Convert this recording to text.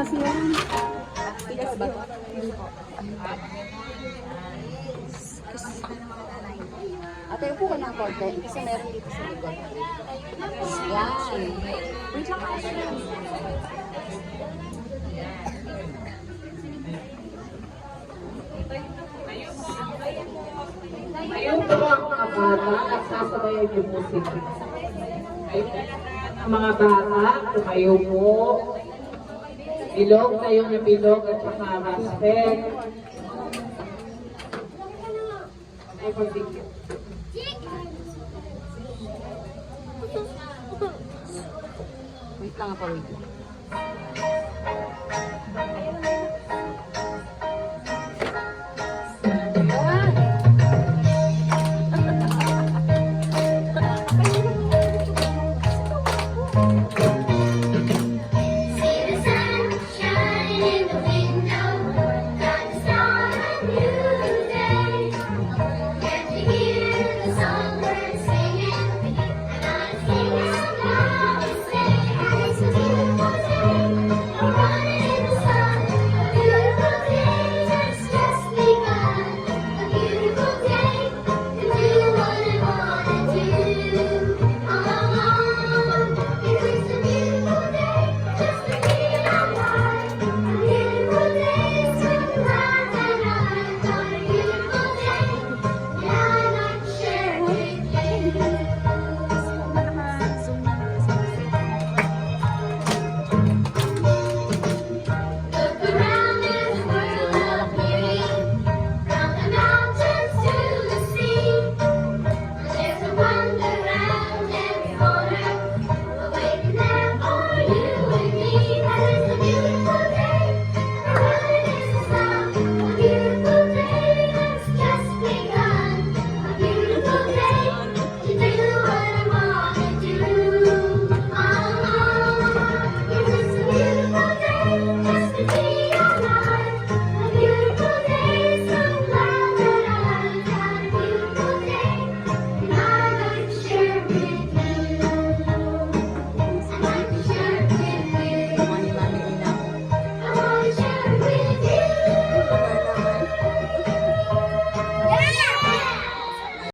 kasi yan. Pilas ba? Ate, upo ka ng konti. Kasi meron dito sa likod. Yan. Wait lang ako. Ayun po ang mga bata at sasabayan yung musik. Ang mga bata, tumayo po. Bilog tayo na bilog at saka respect. Ay, pagdikit. Wait lang ako, wait lang.